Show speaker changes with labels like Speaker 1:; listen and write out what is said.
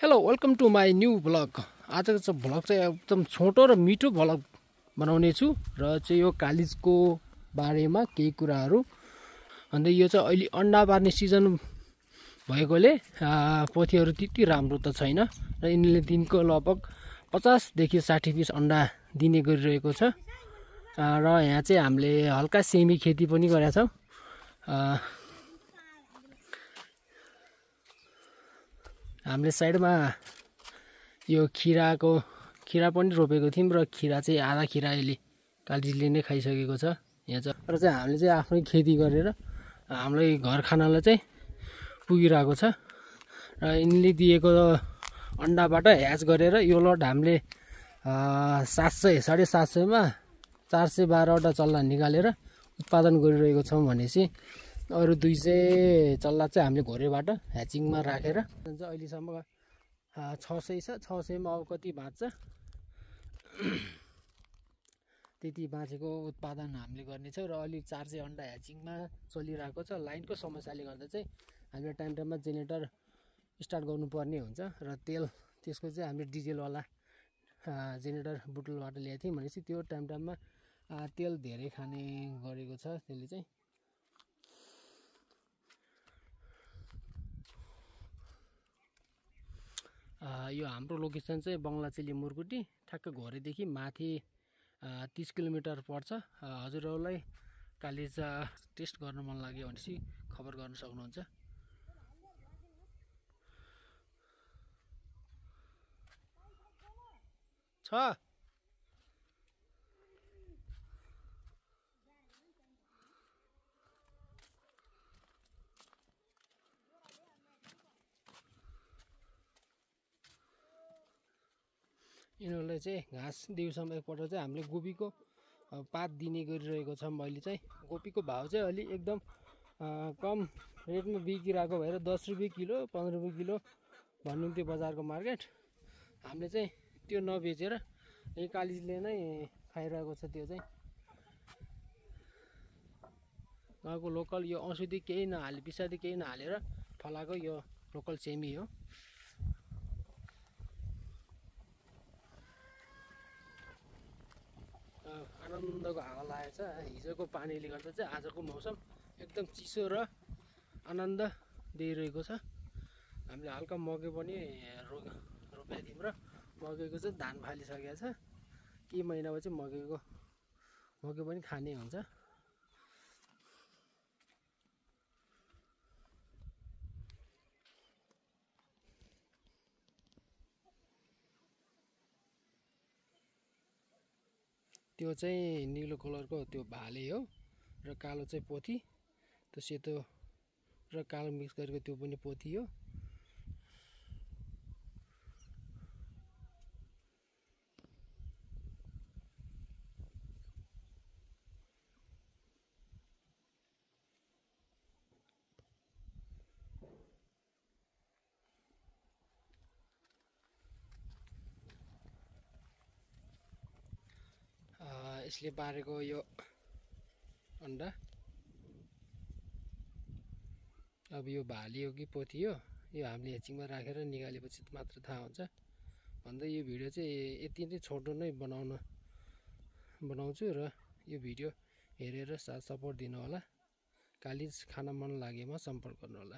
Speaker 1: Hello welcome to my new vlog. आजको चाहिँ vlog चाहिँ एकदम छोटो र मिठो भ्लग बनाउने छु र चाहिँ यो कालिजको बारेमा केही कुराहरू। अन्त यो चाहिँ अहिले अन्डा पार्ने सिजन भएकोले पोथीहरू त्यति राम्रो त छैन र यिनीले दिनको लगभग 50 देखि 60 पिस अन्डा दिने गरिरहेको छ। र यहाँ चाहिँ हामीले हल्का सेमी खेती पनि गरेका छौँ। हामीले साइडमा यो खिरा पनि रोपेको थियौँ र खिरा चाहिँ आधा खिरा अहिले कालिजले नै खाइसकेको छ यहाँ चाहिँ। र चाहिँ हामीले चाहिँ आफ्नै खेती गरेर हामीलाई घर खानालाई चाहिँ पुगिरहेको छ। र यिनले दिएको अन्डाबाट ह्याच गरेर यो लट हामीले 700 750मा 412वटा चल्ला निकालेर उत्पादन गरिरहेको छौँ भनेपछि अरू 200 चल्ला चाहिँ हामीले घोरेबाट ह्याचिङमा राखेर अहिलेसम्म 600 छ। 600मा अब कति बाँच्छ त्यति बाँचेको उत्पादन हामीले गर्नेछौँ। र अलि 400 अन्डा ह्याचिङमा चलिरहेको छ। लाइनको समस्याले गर्दा चाहिँ हामीले टाइम टाइममा जेनेरेटर स्टार्ट गर्नुपर्ने हुन्छ र तेल त्यसको चाहिँ हामीले डिजेलवाला जेनेरेटर बुटलबाट ल्याएको थियौँ भनेपछि त्यो टाइम टाइममा तेल धेरै खाने गरेको छ। त्यसले चाहिँ यो हाम्रो लोकेसन चाहिँ बङ्गलाचेली मुरकुटी ठ्याक्क घोरेदेखि माथि 30 किलोमिटर पर्छ। हजुरहरूलाई कालिज टेस्ट गर्न मन लाग्यो भनेपछि खबर गर्न सक्नुहुन्छ। छ यिनीहरूलाई चाहिँ घाँस दिउँसम्म एकपल्ट चाहिँ हामीले गोबीको पात दिने गरिरहेको छौँ। अहिले चाहिँ गोबीको भाउ चाहिँ अलि एकदम कम रेटमा बिकिरहेको भएर 10 रुपियाँ किलो 15 रुपियाँ किलो भन्नुहुन्थ्यो बजारको मार्केट। हामीले चाहिँ त्यो नबेचेर यही कालिजले नै खाइरहेको छ। त्यो चाहिँ गाउँको लोकल यो औषधि केही नहाले विषादी केही नहालेर फलाएको यो लोकल सेमी हो। आनन्दको हावा लागेको छ। हिजोको पानीले गर्दा चाहिँ आजको मौसम एकदम चिसो र आनन्द दिइरहेको छ। हामीले हल्का मकै पनि रोपेका थियौँ र मकैको चाहिँ धान फालिसकेको छ। केही महिनापछि मकै पनि खाने हुन्छ। त्यो चाहिँ निलो कलरको त्यो भाले हो र कालो चाहिँ पोथी। त्यो सेतो र कालो मिक्स गरेको त्यो पनि पोथी हो। यसले पारेको यो अन्डा अब यो भाले हो कि पोथी हो यो हामीले ह्याचिङमा राखेर निकालेपछि मात्र थाहा हुन्छ। भन्दा यो भिडियो चाहिँ यति नै छोटो नै बनाउँछु र यो भिडियो हेरेर साथ सपोर्ट दिनु होला। कालिज खान मन लागेमा सम्पर्क गर्नु होला।